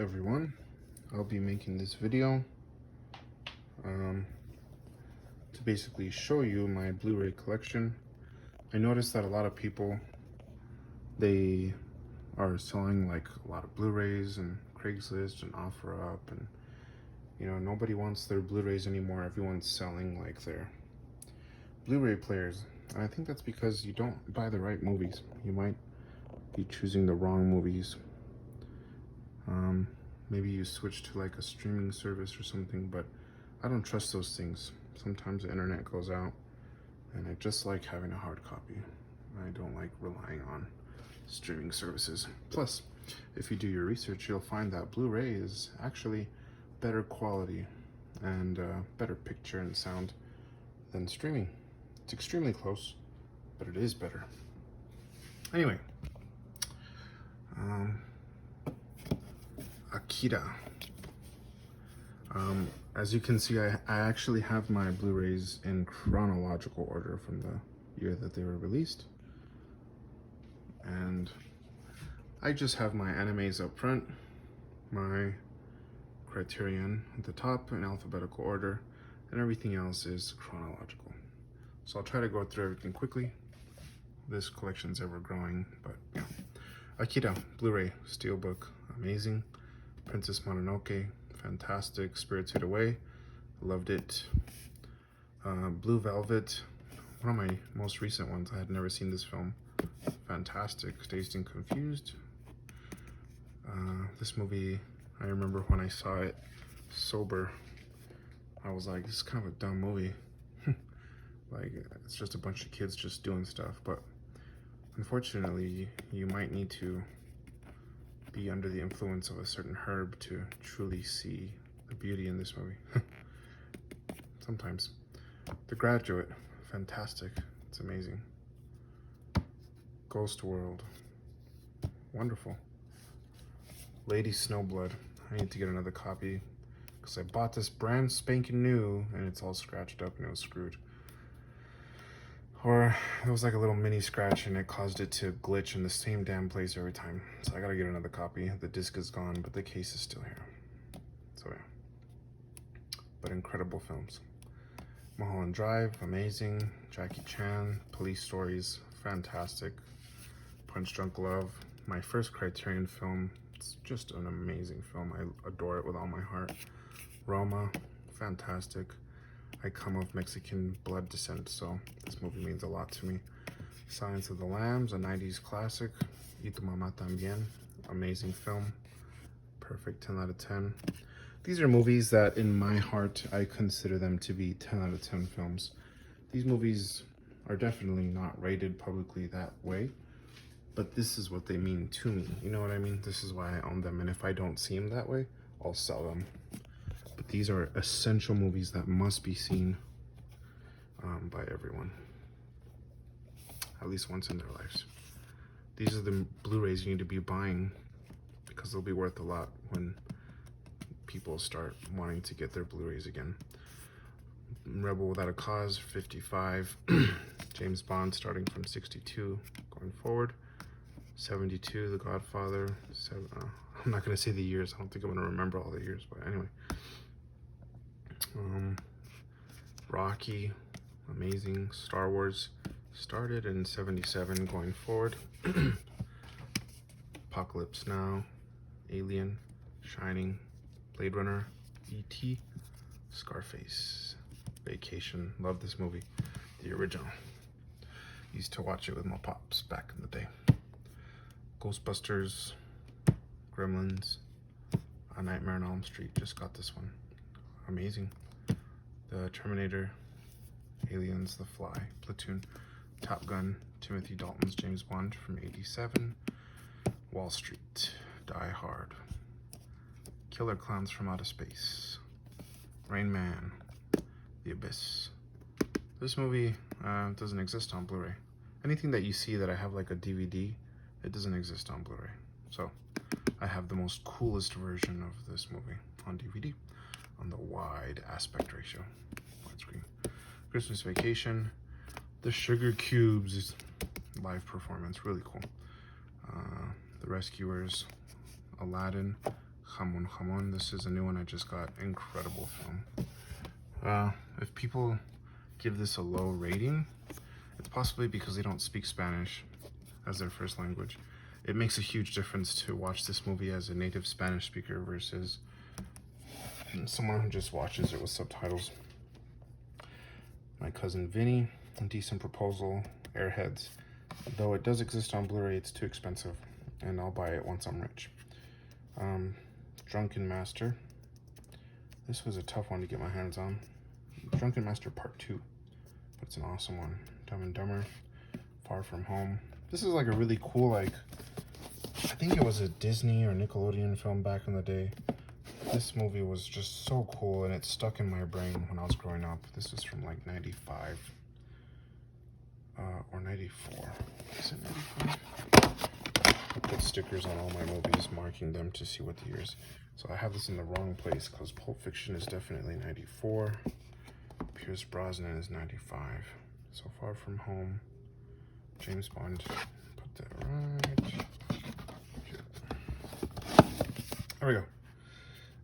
Everyone, I'll be making this video to basically show you my Blu-ray collection. I noticed that a lot of people, they are selling like a lot of Blu-rays and Craigslist and OfferUp, and nobody wants their Blu-rays anymore. Everyone's selling like their Blu-ray players, and I think that's because you don't buy the right movies. You might be choosing the wrong movies. Maybe you switch to like a streaming service or something, but I don't trust those things. Sometimes the internet goes out, and I just like having a hard copy. I don't like relying on streaming services. Plus, if you do your research, you'll find that Blu-ray is actually better quality and better picture and sound than streaming. It's extremely close, but it is better. Anyway, Akira. As you can see, I actually have my Blu-rays in chronological order from the year that they were released. And I just have my animes up front, my Criterion at the top in alphabetical order, and everything else is chronological. So I'll try to go through everything quickly. This collection's ever growing, but yeah. Akira, Blu-ray, Steelbook, amazing. Princess Mononoke, fantastic. Spirited Away, loved it. Blue Velvet, one of my most recent ones. I had never seen this film. Fantastic. Dazed and Confused. This movie, I remember when I saw it sober, I was like, this is kind of a dumb movie. Like, it's just a bunch of kids just doing stuff, but unfortunately, you might need to be under the influence of a certain herb to truly see the beauty in this movie. Sometimes. The Graduate, fantastic. It's amazing. Ghost World, wonderful. Lady Snowblood, I need to get another copy because I bought this brand spanking new and it's all scratched up and it was screwed. Or it was like a little mini scratch and it caused it to glitch in the same damn place every time. So I gotta get another copy. The disc is gone, but the case is still here. So yeah. But incredible films. Mulholland Drive, amazing. Jackie Chan, Police Stories, fantastic. Punch Drunk Love, my first Criterion film. It's just an amazing film. I adore it with all my heart. Roma, fantastic. I come of Mexican blood descent, so this movie means a lot to me. Silence of the Lambs, a 90s classic. Y Tu Mamá También, amazing film. Perfect 10 out of 10. These are movies that in my heart, I consider them to be 10 out of 10 films. These movies are definitely not rated publicly that way, but this is what they mean to me. You know what I mean? This is why I own them, and if I don't see them that way, I'll sell them. But these are essential movies that must be seen by everyone, at least once in their lives. These are the Blu-rays you need to be buying because they'll be worth a lot when people start wanting to get their Blu-rays again. Rebel Without a Cause, 55. James Bond starting from 62 going forward. 72, The Godfather. I'm not going to say the years. I don't think I'm going to remember all the years, but anyway. Rocky, amazing. Star Wars started in 77 going forward. Apocalypse Now, Alien, Shining, Blade Runner, E.T., Scarface, Vacation. Love this movie, the original. Used to watch it with my pops back in the day. Ghostbusters, Gremlins, A Nightmare on Elm Street. Just got this one. Amazing. The Terminator, Aliens, The Fly, Platoon, Top Gun, Timothy Dalton's James Bond from 87, Wall Street, Die Hard, Killer Clowns from Outer Space, Rain Man, The Abyss. This movie doesn't exist on Blu-ray. Anything that you see that I have like a DVD, it doesn't exist on Blu-ray. So I have the most coolest version of this movie on DVD. On the wide aspect ratio, widescreen. Christmas Vacation, The Sugar Cubes live performance, really cool. The Rescuers, Aladdin, Jamon Jamon. This is a new one I just got. Incredible film. If people give this a low rating, it's possibly because they don't speak Spanish as their first language. It makes a huge difference to watch this movie as a native Spanish speaker versus someone who just watches it with subtitles. My Cousin Vinny, A Decent Proposal, Airheads. Though it does exist on Blu-ray, it's too expensive, and I'll buy it once I'm rich. Drunken Master. This was a tough one to get my hands on. Drunken Master Part 2, but it's an awesome one. Dumb and Dumber, Far From Home. This is like a really cool, like, I think it was a Disney or Nickelodeon film back in the day. This movie was just so cool, and it stuck in my brain when I was growing up. This is from like 95 or 94. Is it 95? I put stickers on all my movies, marking them to see what the years. So I have this in the wrong place because Pulp Fiction is definitely 94. Pierce Brosnan is 95. So Far From Home. James Bond. Put that right here. There we go.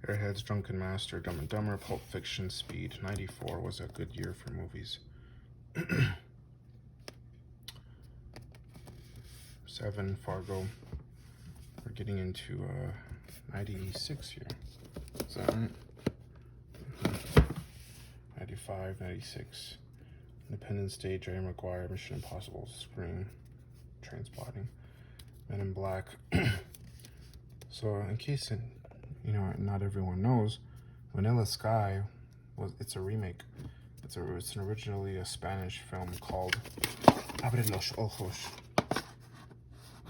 Airheads, Drunken Master, Dumb and Dumber, Pulp Fiction, Speed. 94 was a good year for movies. 7, Fargo. We're getting into 96 here. Is that right? 95, 96. Independence Day, Jerry Maguire, Mission Impossible, Scream, Trainspotting, Men in Black. So in case not everyone knows, Vanilla Sky it's a remake. It's originally a Spanish film called Abre los Ojos.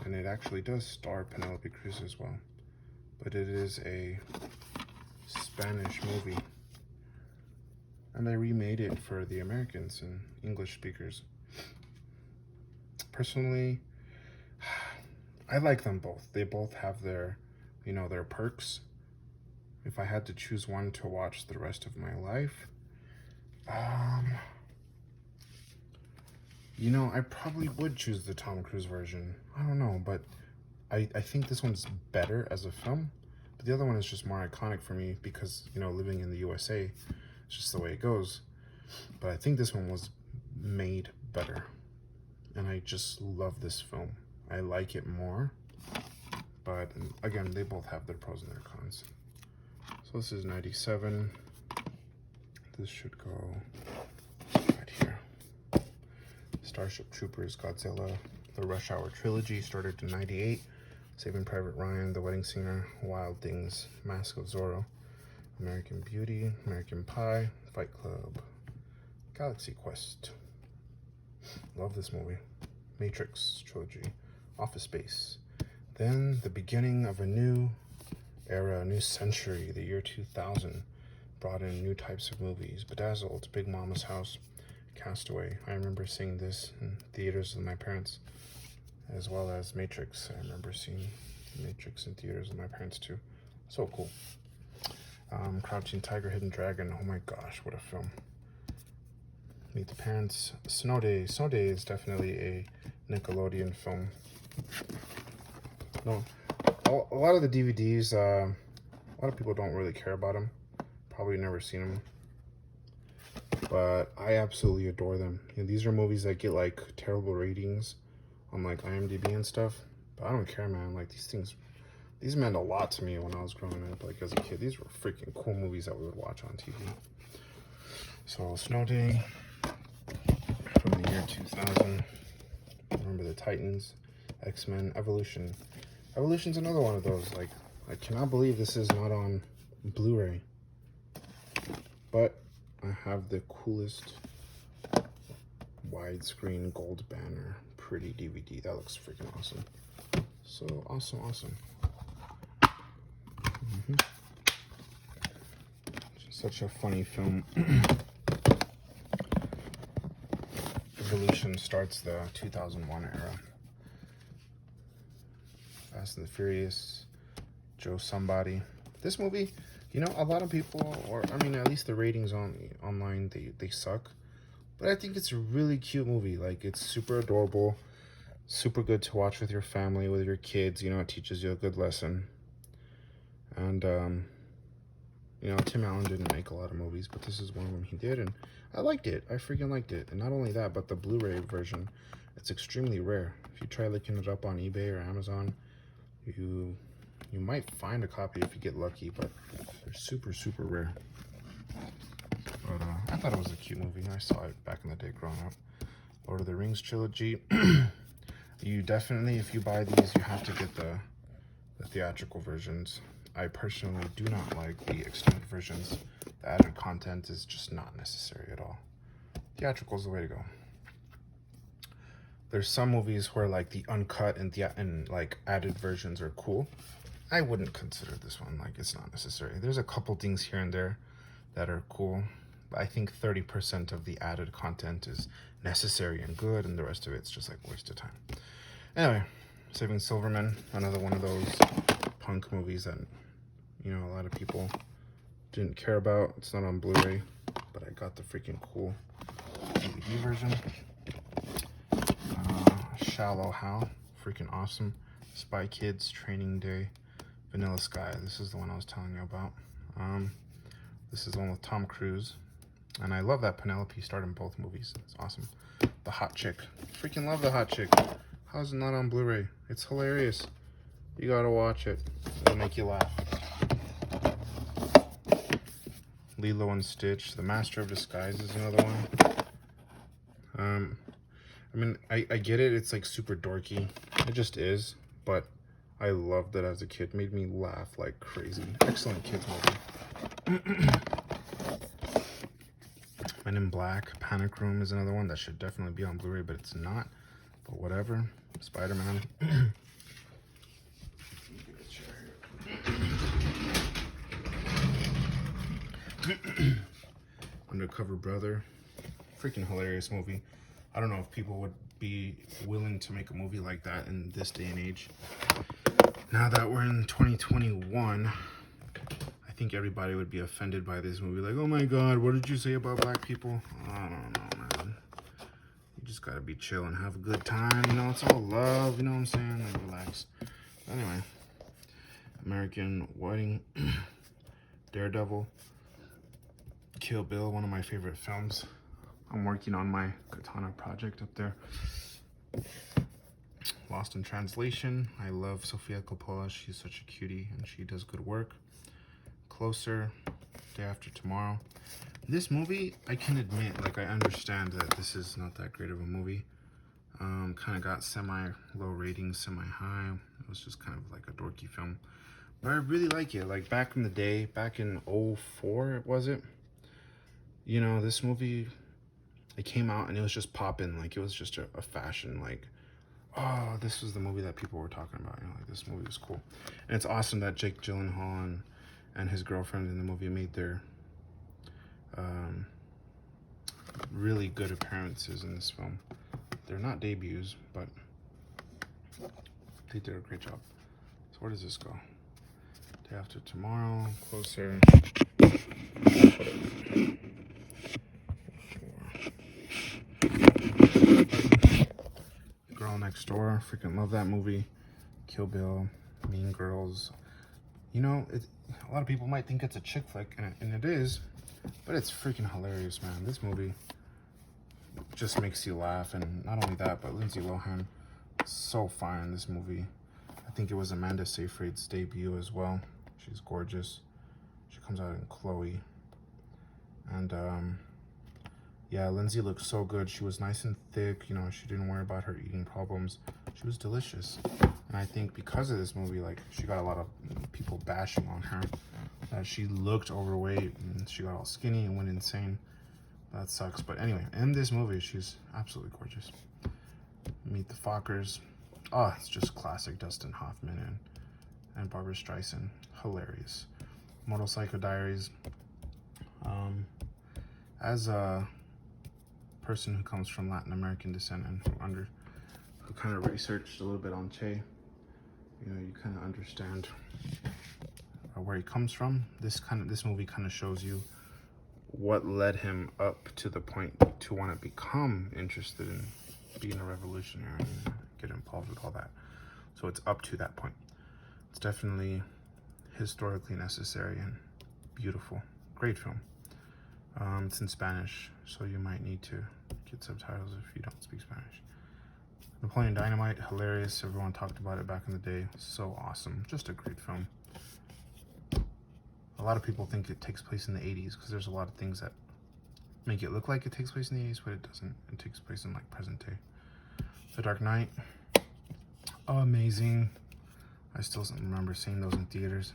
And it actually does star Penelope Cruz as well. But it is a Spanish movie. And they remade it for the Americans and English speakers. Personally, I like them both. They both have their, their perks. If I had to choose one to watch the rest of my life, I probably would choose the Tom Cruise version. I don't know, but I think this one's better as a film. But the other one is just more iconic for me because, living in the USA, it's just the way it goes. But I think this one was made better. And I just love this film. I like it more. But again, they both have their pros and their cons. So this is 97. This should go right here. Starship Troopers, Godzilla, the Rush Hour trilogy started in 98. Saving Private Ryan, The Wedding Singer, Wild Things, Mask of Zorro, American Beauty, American Pie, Fight Club, Galaxy Quest. Love this movie. Matrix trilogy, Office Space. Then the beginning of a new era, a new century, the year 2000, brought in new types of movies. Bedazzled, Big Mama's House, Castaway. I remember seeing this in theaters with my parents, as well as Matrix. I remember seeing Matrix in theaters with my parents too. So cool. Crouching Tiger, Hidden Dragon. Oh my gosh, what a film. Meet the Parents. Snow Day. Snow Day is definitely a Nickelodeon film. No, a lot of the DVDs, a lot of people don't really care about them. Probably never seen them. But I absolutely adore them. These are movies that get like terrible ratings on like IMDb and stuff. But I don't care, man. Like these meant a lot to me when I was growing up. Like as a kid, these were freaking cool movies that we would watch on TV. So Snow Day from the year 2000. Remember the Titans, X-Men, Evolution. Evolution's another one of those. Like I cannot believe this is not on Blu-ray. But I have the coolest widescreen gold banner pretty DVD. That looks freaking awesome. So awesome. Such a funny film. Evolution starts the 2001 era. Fast and the Furious, Joe Somebody. This movie, a lot of people, at least the ratings online, they suck. But I think it's a really cute movie. Like, it's super adorable, super good to watch with your family, with your kids. It teaches you a good lesson. And you know, Tim Allen didn't make a lot of movies, but this is one of them he did, and I liked it. I freaking liked it. And not only that, but the Blu-ray version, it's extremely rare. If you try looking it up on eBay or Amazon, you might find a copy if you get lucky, but they're super, super rare. But I thought it was a cute movie. I saw it back in the day growing up. Lord of the Rings trilogy. You definitely, if you buy these, you have to get the theatrical versions. I personally do not like the extended versions. The added content is just not necessary at all. Theatrical is the way to go. There's some movies where like the uncut and like added versions are cool. I wouldn't consider this one, like it's not necessary. There's a couple things here and there that are cool, but I think 30% of the added content is necessary and good, and the rest of it's just like waste of time. Anyway, Saving Silverman, another one of those punk movies that, you know, a lot of people didn't care about. It's not on Blu-ray, but I got the freaking cool DVD version. Shallow Hal, freaking awesome. Spy Kids, Training Day, Vanilla Sky. This is the one I was telling you about. This is the one with Tom Cruise, and I love that Penelope starred in both movies. It's awesome. The Hot Chick, freaking love the Hot Chick. How is it not on Blu-ray? It's hilarious. You gotta watch it. It'll make you laugh. Lilo and Stitch, The Master of Disguise is another one. I mean, I get it. It's like super dorky. It just is. But I loved it as a kid. Made me laugh like crazy. Excellent kids movie. Men in Black, Panic Room is another one that should definitely be on Blu-ray, but it's not. But whatever. Spider-Man. Undercover Brother. Freaking hilarious movie. I don't know if people would be willing to make a movie like that in this day and age. Now that we're in 2021, I think everybody would be offended by this movie. Like, oh my God, what did you say about black people? I don't know, man. You just gotta be chill and have a good time. You know, it's all love. You know what I'm saying? Like, relax. Anyway, American Wedding, Daredevil, Kill Bill, one of my favorite films. I'm working on my katana project up there. Lost in Translation. I love Sofia Coppola. She's such a cutie and she does good work. Closer, Day After Tomorrow. This movie, I can admit, like, I understand that this is not that great of a movie. Kind of got semi-low ratings, semi-high. It was just kind of like a dorky film. But I really like it. Like, back in the day, back in 04, was it? You know, this movie, it came out and it was just popping. Like, it was just a fashion, like, oh, this was the movie that people were talking about. You know, like, this movie was cool. And it's awesome that Jake Gyllenhaal and his girlfriend in the movie made their really good appearances in this film. They're not debuts, but they did a great job. So where does this go? Day After Tomorrow, Closer. Girl Next Door, freaking love that movie. Kill Bill, Mean Girls. You know, a lot of people might think it's a chick flick, and it is, but it's freaking hilarious, man. This movie just makes you laugh, and not only that, but Lindsay Lohan is so fine in this movie. I think it was Amanda Seyfried's debut as well. She's gorgeous. She comes out in Chloe, and yeah, Lindsay looked so good. She was nice and thick, you know, she didn't worry about her eating problems. She was delicious. And I think because of this movie, like, she got a lot of people bashing on her. That she looked overweight and she got all skinny and went insane. That sucks. But anyway, in this movie, she's absolutely gorgeous. Meet the Fockers. Oh, it's just classic Dustin Hoffman and Barbara Streisand. Hilarious. Motorcycle Diaries. As a person who comes from Latin American descent and who kind of researched a little bit on Che, you know, you kind of understand where he comes from. This movie kind of shows you what led him up to the point to want to become interested in being a revolutionary and get involved with all that. So it's up to that point. It's definitely historically necessary and beautiful. Great film. It's in Spanish, so you might need to get subtitles if you don't speak Spanish. Napoleon Dynamite, hilarious. Everyone talked about it back in the day. So awesome. Just a great film. A lot of people think it takes place in the 80s because there's a lot of things that make it look like it takes place in the 80s, but it doesn't. It takes place in like present day. The Dark Knight, amazing. I still remember seeing those in theaters.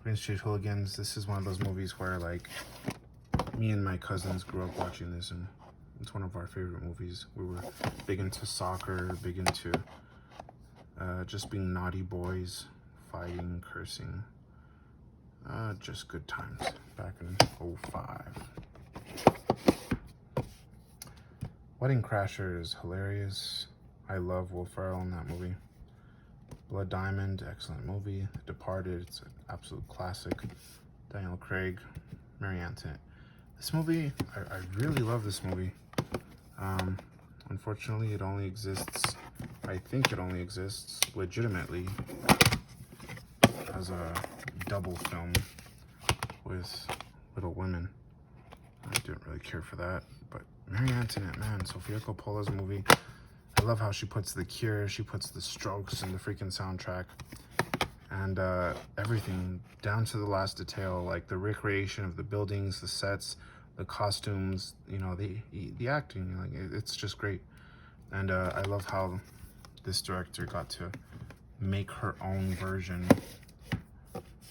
Green Street Hooligans, this is one of those movies where like me and my cousins grew up watching this, and it's one of our favorite movies. We were big into soccer, big into just being naughty boys, fighting, cursing. Just good times back in '05. Wedding Crasher is hilarious. I love Will Ferrell in that movie. Blood Diamond, excellent movie. Departed, it's an absolute classic. Daniel Craig, Mary Antoinette. This movie, I really love this movie. Unfortunately, it only exists, I think it only exists legitimately as a double film with Little Women. I didn't really care for that, but Mary Antoinette, man, Sofia Coppola's movie. I love how she puts The Cure, she puts The Strokes in the freaking soundtrack, and everything down to the last detail, like the recreation of the buildings, the sets, the costumes, you know, the acting, like it's just great. And I love how this director got to make her own version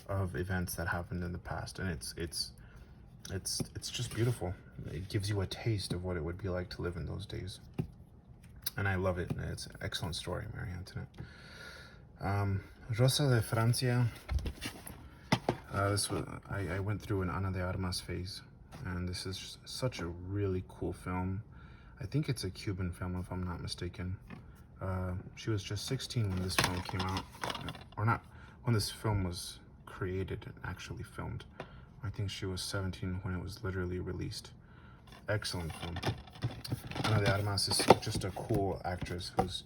of events that happened in the past, and it's just beautiful. It gives you a taste of what it would be like to live in those days, and I love it. It's an excellent story, Mary Antoinette. Rosa de Francia. This was I went through an Ana de Armas phase, and this is such a really cool film. I think it's a Cuban film, if I'm not mistaken. She was just 16 when this film came out, or not, when this film was created and actually filmed. I think she was 17 when it was literally released. Excellent film. Ana de Armas is just a cool actress who's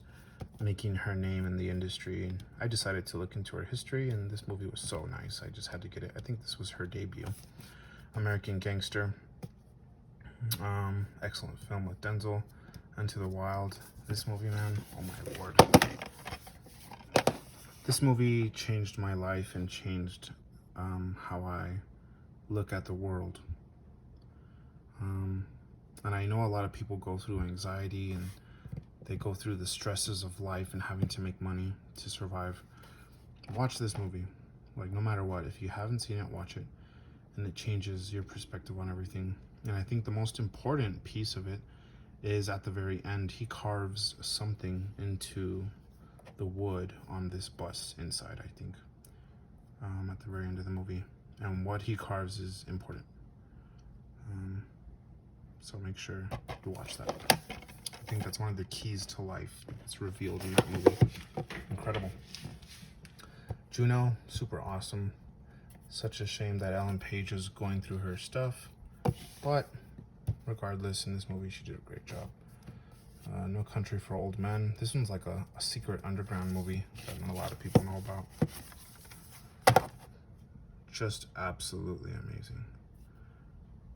making her name in the industry, and I decided to look into her history, and this movie was so nice. I just had to get it. I think this was her debut. American Gangster. Excellent film with Denzel. Into the Wild. This movie, man, oh my lord. This movie changed my life and changed how I look at the world. And I know a lot of people go through anxiety and they go through the stresses of life and having to make money to survive. Watch this movie. Like, no matter what, if you haven't seen it, watch it. And it changes your perspective on everything. And I think the most important piece of it is at the very end, he carves something into the wood on this bus inside, I think, at the very end of the movie. And what he carves is important. So make sure you watch that. I think that's one of the keys to life. It's revealed in that movie. Incredible. Juno, super awesome. Such a shame that Ellen Page is going through her stuff. But regardless, in this movie, she did a great job. No Country for Old Men. This one's like a secret underground movie that not a lot of people know about. Just absolutely amazing.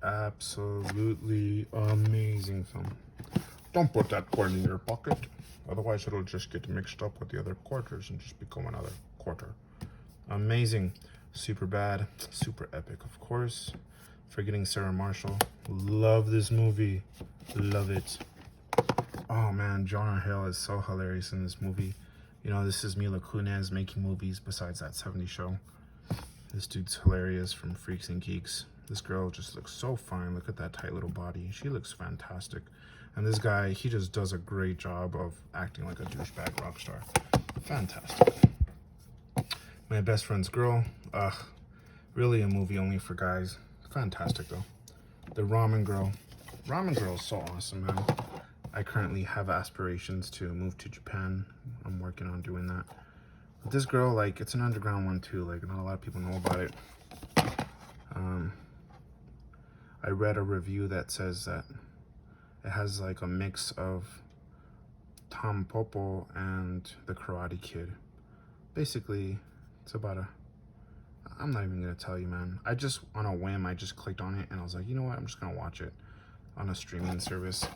Absolutely amazing film. Don't put that coin in your pocket, otherwise it'll just get mixed up with the other quarters and just become another quarter. Amazing. Super bad, super epic, of course. Forgetting Sarah Marshall. Love this movie. Love it. Oh man, Jonah Hill is so hilarious in this movie. You know, this is Mila Kunis making movies besides that 70s show. This dude's hilarious from Freaks and Geeks. This girl just looks so fine. Look at that tight little body. She looks fantastic. And this guy, he just does a great job of acting like a douchebag rock star. Fantastic. My Best Friend's Girl. Really a movie only for guys. Fantastic though. The Ramen Girl. Ramen Girl is so awesome, man. I currently have aspirations to move to Japan. I'm working on doing that. But this girl, like, it's an underground one too. Like, not a lot of people know about it. I read a review that says that it has like a mix of Tom Popo and The Karate Kid. Basically, it's about I'm not even gonna tell you, man. I just, on a whim, I just clicked on it and I was like, you know what? I'm just gonna watch it on a streaming service.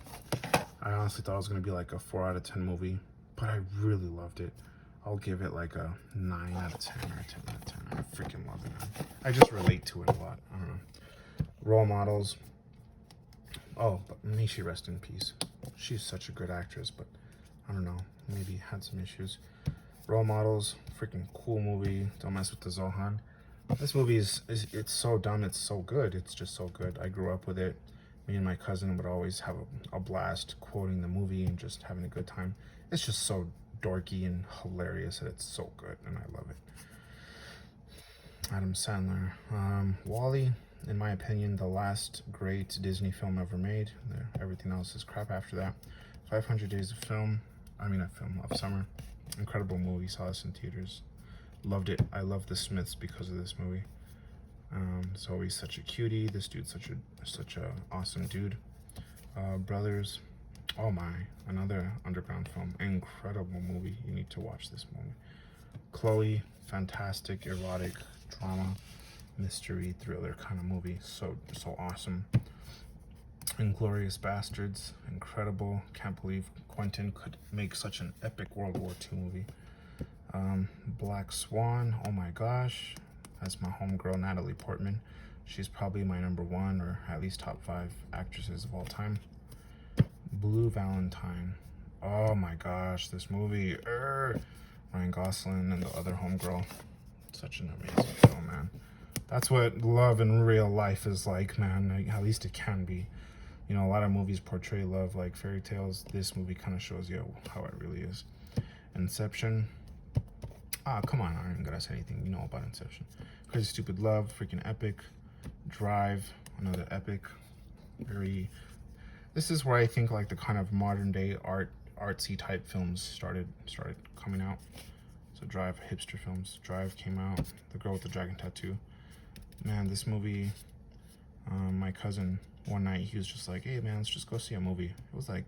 I honestly thought it was gonna be like a 4 out of 10 movie, but I really loved it. I'll give it like a 9 out of 10 or a 10 out of 10. I freaking love it, man. I just relate to it a lot. I don't know. Role models. Oh, but may she rest in peace. She's such a good actress, but I don't know. Maybe had some issues. Role models. Freaking cool movie. Don't mess with the Zohan. This movie it's so dumb. It's so good. It's just so good. I grew up with it. Me and my cousin would always have a blast quoting the movie and just having a good time. It's just so dorky and hilarious that it's so good, and I love it. Adam Sandler. Wall-E, in my opinion, the last great Disney film ever made. Everything else is crap after that. 500 Days of Film. I mean, a film of summer. Incredible movie. Saw this in theaters. Loved it. I love the Smiths because of this movie. Zoe's such a cutie. This dude's such a awesome dude. Brothers. Oh my, another underground film. Incredible movie. You need to watch this movie. Chloe, fantastic, erotic, drama, mystery, thriller kind of movie. So awesome. Inglourious Bastards, incredible. Can't believe Quentin could make such an epic World War II movie. Black Swan, oh my gosh. That's my homegirl, Natalie Portman. She's probably my #1 or at least top 5 actresses of all time. Blue Valentine. Oh my gosh, this movie. Ryan Gosling and the other homegirl. Such an amazing film, man. That's what love in real life is like, man. At least it can be. You know, a lot of movies portray love like fairy tales. This movie kind of shows you how it really is. Inception. Come on, I ain't gonna say anything. You know about Inception. Crazy Stupid Love, freaking epic. Drive, another epic. This is where I think like the kind of modern day artsy type films started coming out. So Drive, hipster films. Drive came out. The Girl with the Dragon Tattoo. Man, this movie, my cousin, one night, he was just like, hey man, let's just go see a movie. It was like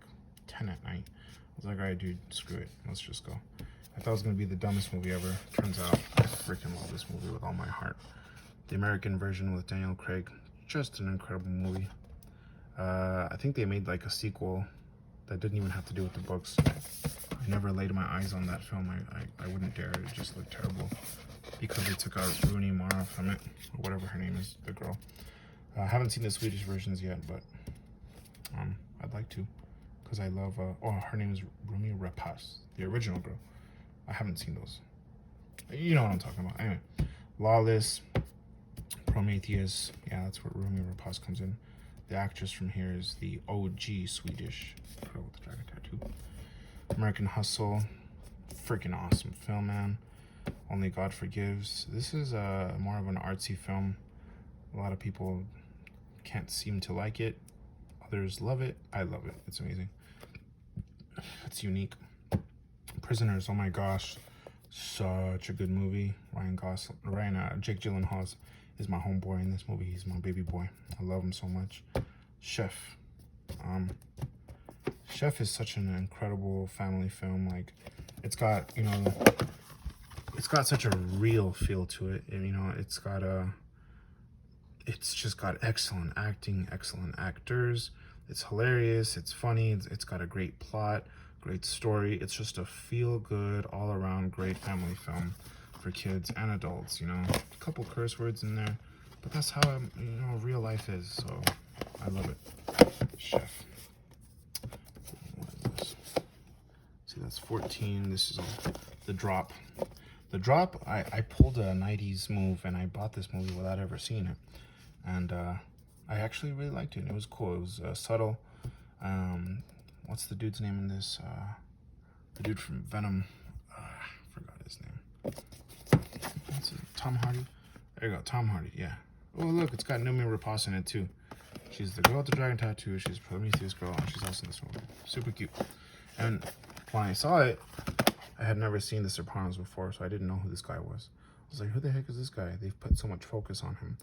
10 at night. I was like, all right, dude, screw it. Let's just go. I thought it was going to be the dumbest movie ever. Turns out, I freaking love this movie with all my heart. The American version with Daniel Craig. Just an incredible movie. I think they made like a sequel that didn't even have to do with the books. I never laid my eyes on that film. I wouldn't dare. It just looked terrible because they took out Rooney Mara from it, or whatever her name is, the girl. I haven't seen the Swedish versions yet, but I'd like to, because I love, her name is Rumi Rapace, the original girl. I haven't seen those. You know what I'm talking about. Anyway, Lawless, Prometheus. Yeah, that's where Rumi Rapace comes in. The actress from here is the OG Swedish Girl with the Dragon Tattoo. American Hustle. Freaking awesome film, man. Only God Forgives. This is more of an artsy film. A lot of people can't seem to like it. Others love it. I love it. It's amazing. It's unique. Prisoners. Oh my gosh. Such a good movie. Jake Gyllenhaal is my homeboy in this movie. He's my baby boy. I love him so much. Chef. Chef is such an incredible family film. Like, it's got, you know, it's got such a real feel to it. And, you know, it's just got excellent acting, excellent actors. It's hilarious. It's funny. It's got a great plot, great story. It's just a feel-good, all-around great family film for kids and adults, you know. A couple curse words in there, but that's how, you know, real life is, so I love it. Chef. What is this? See, that's 14. This is The Drop. The Drop, I pulled a 90s move, and I bought this movie without ever seeing it. And I actually really liked it. It was cool. It was subtle. What's the dude's name in this? The dude from Venom. I forgot his name. What's it? Tom Hardy? There you go. Tom Hardy, yeah. Oh, look, it's got Noomi Rapace in it, too. She's the girl with the dragon tattoo. She's Prometheus girl, and she's also in this movie. Super cute. And when I saw it, I had never seen The Sopranos before, so I didn't know who this guy was. I was like, who the heck is this guy? They've put so much focus on him.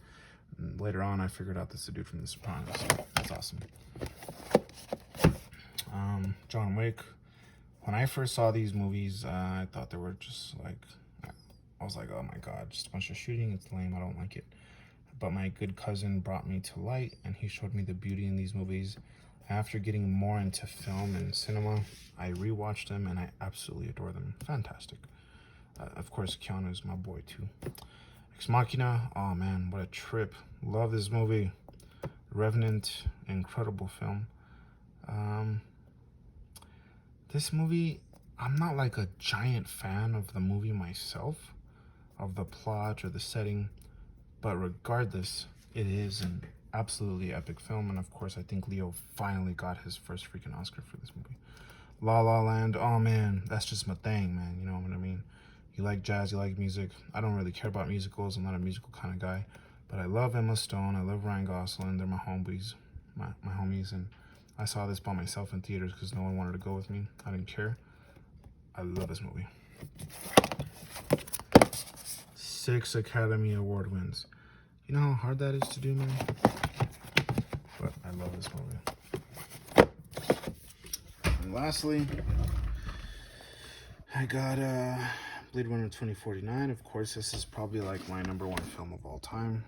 And later on, I figured out this is the dude from The Sopranos. So that's awesome. John Wick. When I first saw these movies, I thought they were just like, I was like, oh my god, just a bunch of shooting, it's lame, I don't like it. But my good cousin brought me to light, and he showed me the beauty in these movies. After getting more into film and cinema, I rewatched them, and I absolutely adore them. Fantastic. Of course, Keanu is my boy, too. Ex Machina, oh man, what a trip. Love this movie. Revenant, incredible film. This movie, I'm not like a giant fan of the movie myself, of the plot or the setting, but regardless, it is an absolutely epic film. And of course, I think Leo finally got his first freaking Oscar for this movie. La La Land, oh man, that's just my thing, man. You know what I mean? You like jazz, you like music. I don't really care about musicals. I'm not a musical kind of guy. But I love Emma Stone. I love Ryan Gosling. They're my homies, my homies. And I saw this by myself in theaters because no one wanted to go with me. I didn't care. I love this movie. 6 Academy Award wins. You know how hard that is to do, man? But I love this movie. And lastly, I got Blade Runner 2049. Of course, this is probably like my #1 film of all time.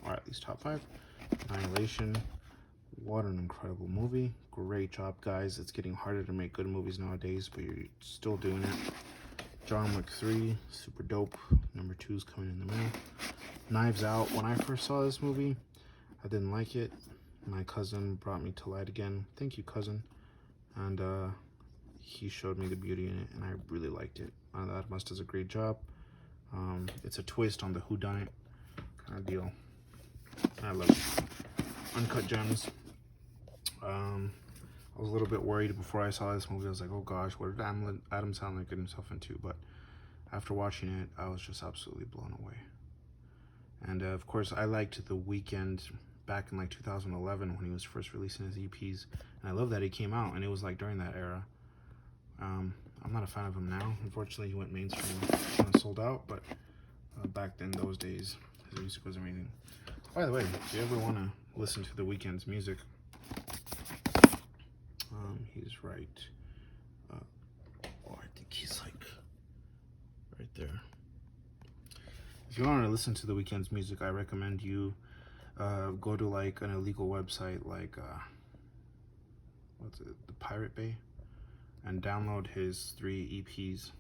Or at least top 5. Annihilation. What an incredible movie. Great job, guys. It's getting harder to make good movies nowadays, but you're still doing it. John Wick 3, super dope. #2 is coming in the mail. Knives Out. When I first saw this movie, I didn't like it. My cousin brought me to light again. Thank you, cousin. And he showed me the beauty in it, and I really liked it. Atmos does a great job. It's a twist on the whodunit kind of deal. I love it. Uncut gems. I was a little bit worried before I saw this movie. I was like, oh gosh, what did Adam Sandler get himself into? But after watching it, I was just absolutely blown away. And of course, I liked The Weeknd back in like 2011 when he was first releasing his EPs. And I love that he came out, and it was like during that era. I'm not a fan of him now. Unfortunately, he went mainstream and sold out. But back then, those days, his music was amazing. By the way, if you ever want to listen to The Weeknd's music, he's right. I think he's like right there. If you want to listen to The Weeknd's music, I recommend you go to like an illegal website like what's it, the Pirate Bay, and download his 3 EPs.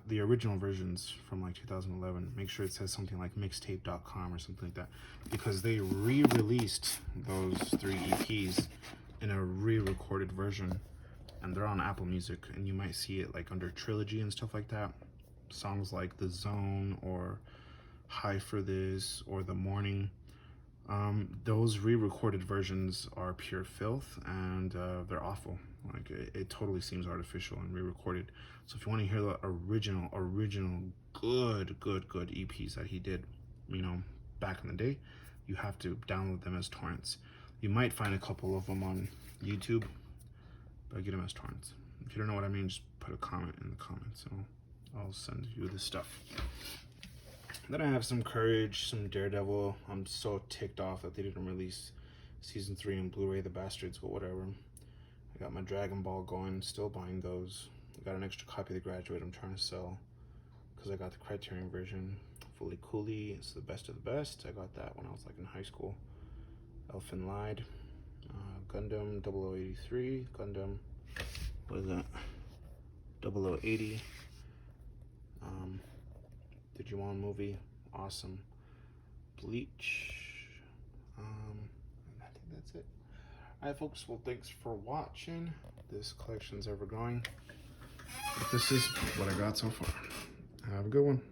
The original versions from like 2011. Make sure it says something like mixtape.com or something like that, because they re-released those 3 EPs in a re-recorded version, and they're on Apple Music, and you might see it like under Trilogy and stuff like that. Songs like The Zone or High for This or The Morning. Those re-recorded versions are pure filth, and they're awful. Like it totally seems artificial and re-recorded. So if you want to hear the original good EPs that he did, you know, back in the day, you have to download them as torrents. You might find a couple of them on YouTube, but get them as torrents. If you don't know what I mean, just put a comment in the comments, and I'll send you the stuff. Then I have some Courage, some Daredevil. I'm so ticked off that they didn't release season 3 in Blu-ray, the bastards, but whatever. I got my Dragon Ball going, still buying those. I got an extra copy of The Graduate I'm trying to sell because I got the Criterion version. Fully Cooley, it's the best of the best. I got that when I was like in high school. Elfin Lied, Gundam 0083, Gundam, what is that? 0080. Digimon movie, awesome. Bleach. I think that's it. Alright folks, well thanks for watching. This collection's ever growing. But this is what I got so far. Have a good one.